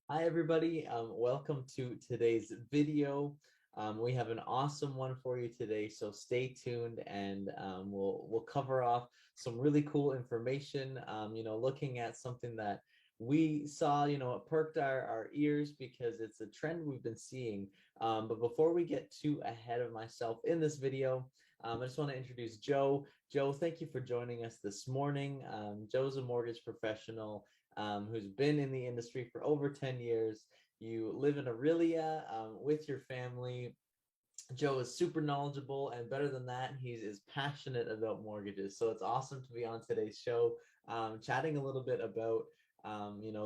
Hi, everybody. Welcome to today's video. We have an awesome one for you today, so stay tuned and we'll cover off some really cool information. Looking at something that we saw, it perked our ears because it's a trend we've been seeing. But before we get too ahead of myself in this video, I just want to introduce Joe. Joe, thank you for joining us this morning. Joe's a mortgage professional who's been in the industry for over 10 years. You live in Aurelia with your family. Joe is super knowledgeable, and better than that, he is passionate about mortgages. So it's awesome to be on today's show, chatting a little bit about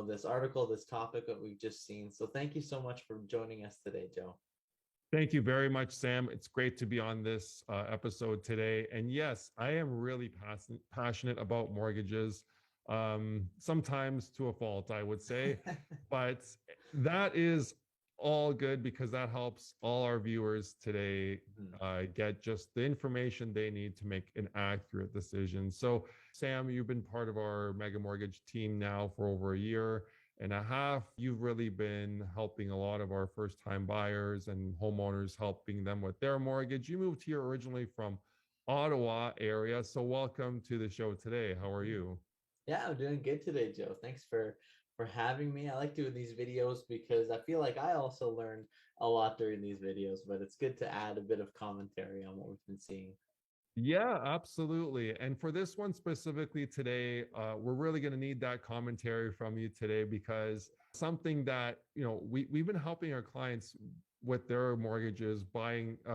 this article, this topic that we've just seen. So thank you so much for joining us today, Joe. Thank you very much, Sam. It's great to be on this episode today. And yes, I am really passionate about mortgages, sometimes to a fault, I would say. But that is all good because that helps all our viewers today get just the information they need to make an accurate decision. So, Sam, you've been part of our Mega Mortgage team now for over a year and a half. You've really been helping a lot of our first time buyers and homeowners, helping them with their mortgage. You moved here originally from Ottawa area. So welcome to the show today. How are you? Yeah, I'm doing good today, Joe. Thanks for having me. I like doing these videos because I feel like I also learn a lot during these videos, but it's good to add a bit of commentary on what we've been seeing. Yeah, absolutely. And for this one specifically today, we're really going to need that commentary from you today because something that, we've been helping our clients with their mortgages,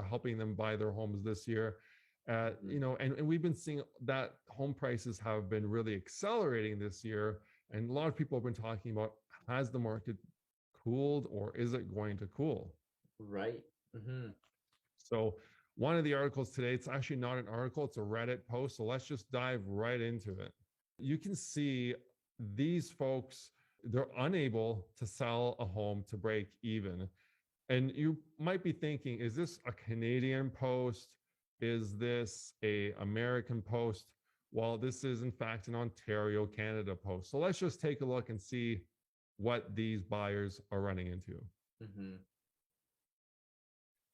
helping them buy their homes this year. And we've been seeing that home prices have been really accelerating this year. And a lot of people have been talking about, has the market cooled or is it going to cool? Right. Hmm. So one of the articles today, it's actually not an article, it's a Reddit post. So let's just dive right into it. You can see these folks, they're unable to sell a home to break even. And you might be thinking, is this a Canadian post? Is this a American post? Well, this is in fact an Ontario, Canada post. So let's just take a look and see what these buyers are running into. Hmm.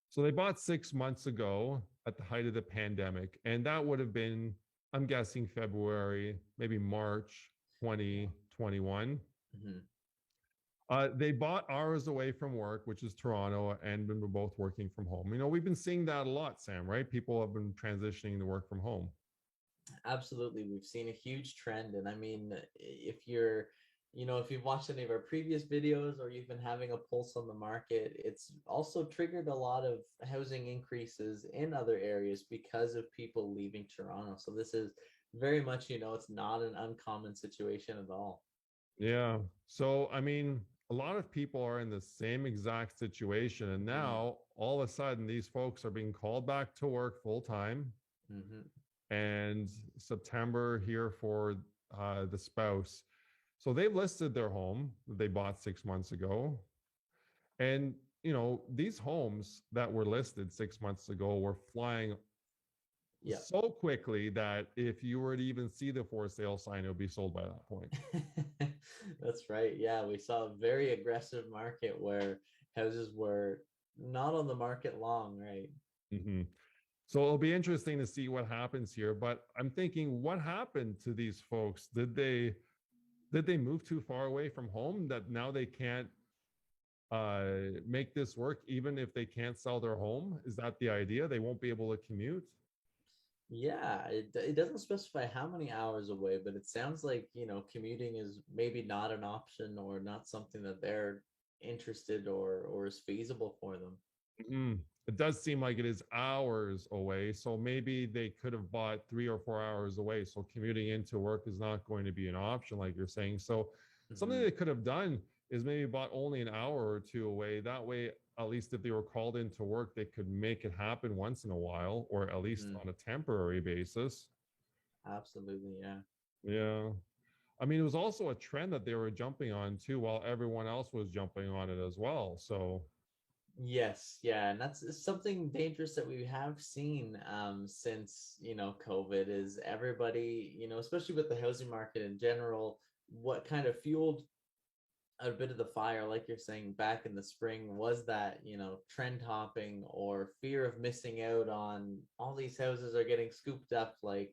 So they bought 6 months ago at the height of the pandemic, and that would have been, I'm guessing, February, maybe March 2021. Hmm. They bought hours away from work, which is Toronto, and we were both working from home. We've been seeing that a lot, Sam, right? People have been transitioning to work from home. Absolutely. We've seen a huge trend. And I mean, if you've watched any of our previous videos or you've been having a pulse on the market, it's also triggered a lot of housing increases in other areas because of people leaving Toronto. So this is very much, it's not an uncommon situation at all. Yeah. So, a lot of people are in the same exact situation. And Hmm. now all of a sudden, these folks are being called back to work full time. Hmm. And September here for the spouse. So they've listed their home that they bought 6 months ago. And, these homes that were listed 6 months ago were flying Yeah. so quickly that if you were to even see the for sale sign, it would be sold by that point. That's right. Yeah, we saw a very aggressive market where houses were not on the market long, right? Mhm. So it'll be interesting to see what happens here. But I'm thinking, what happened to these folks? Did they move too far away from home that now they can't make this work even if they can't sell their home? Is that the idea? They won't be able to commute? Yeah, it doesn't specify how many hours away, but it sounds like, commuting is maybe not an option or not something that they're interested or is feasible for them. It does seem like it is hours away. So maybe they could have bought 3 or 4 hours away. So commuting into work is not going to be an option, like you're saying. So something Hmm. they could have done is maybe bought only an hour or two away. That way, at least if they were called into work, they could make it happen once in a while, or at least Hmm. on a temporary basis. Absolutely, yeah. Yeah. It was also a trend that they were jumping on too, while everyone else was jumping on it as well. So, Yes, yeah, and that's something dangerous that we have seen since, COVID is everybody, especially with the housing market in general, what kind of fueled a bit of the fire, like you're saying, back in the spring was that, trend hopping or fear of missing out on all these houses are getting scooped up. Like,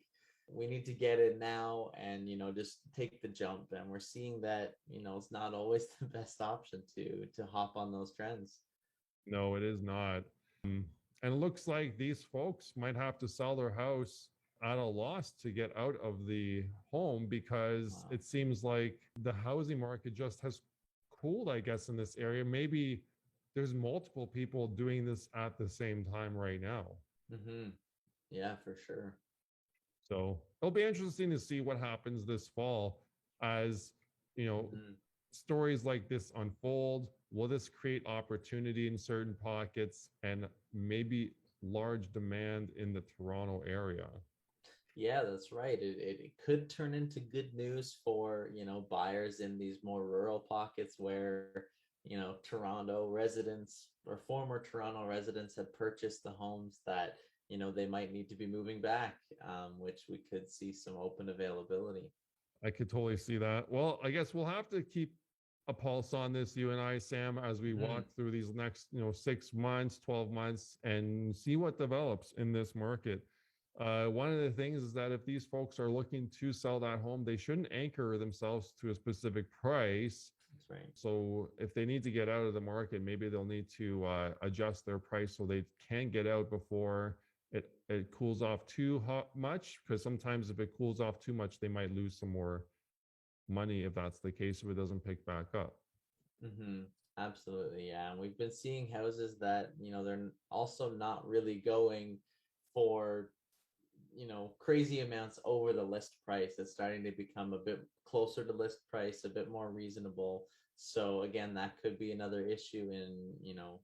we need to get it now and, just take the jump. And we're seeing that, it's not always the best option to hop on those trends. No, it is not. Mm, And it looks like these folks might have to sell their house at a loss to get out of the home because Wow. it seems like the housing market just has cooled, I guess, in this area. Maybe there's multiple people doing this at the same time right now. Hmm. Yeah, for sure. So it'll be interesting to see what happens this fall as, you know, Hmm. stories like this unfold. Will this create opportunity in certain pockets and maybe large demand in the Toronto area? Yeah, that's right. It could turn into good news for, buyers in these more rural pockets where, Toronto residents or former Toronto residents have purchased the homes that, they might need to be moving back, which we could see some open availability. I could totally see that. Well, I guess we'll have to keep a pulse on this, you and I, Sam, as we Hmm. walk through these next, 6 months, 12 months, and see what develops in this market. One of the things is that if these folks are looking to sell that home, they shouldn't anchor themselves to a specific price. That's right. So if they need to get out of the market, maybe they'll need to adjust their price so they can get out before it cools off too much. Because sometimes if it cools off too much, they might lose some more money if that's the case, if it doesn't pick back up. Hmm. Absolutely, yeah. And we've been seeing houses that, they're also not really going for, crazy amounts over the list price. It's starting to become a bit closer to list price, a bit more reasonable. So again, that could be another issue in,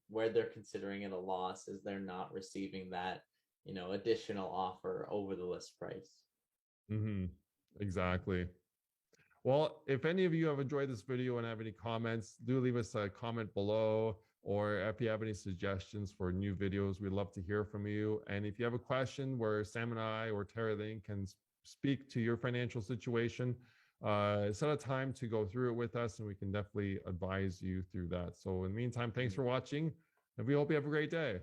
where they're considering it a loss is they're not receiving that, additional offer over the list price. Mm-hmm. Exactly. Well, if any of you have enjoyed this video and have any comments, do leave us a comment below. Or if you have any suggestions for new videos, we'd love to hear from you. And if you have a question where Sam and I or Tara Lane can speak to your financial situation, set a time to go through it with us and we can definitely advise you through that. So in the meantime, thanks for watching and we hope you have a great day.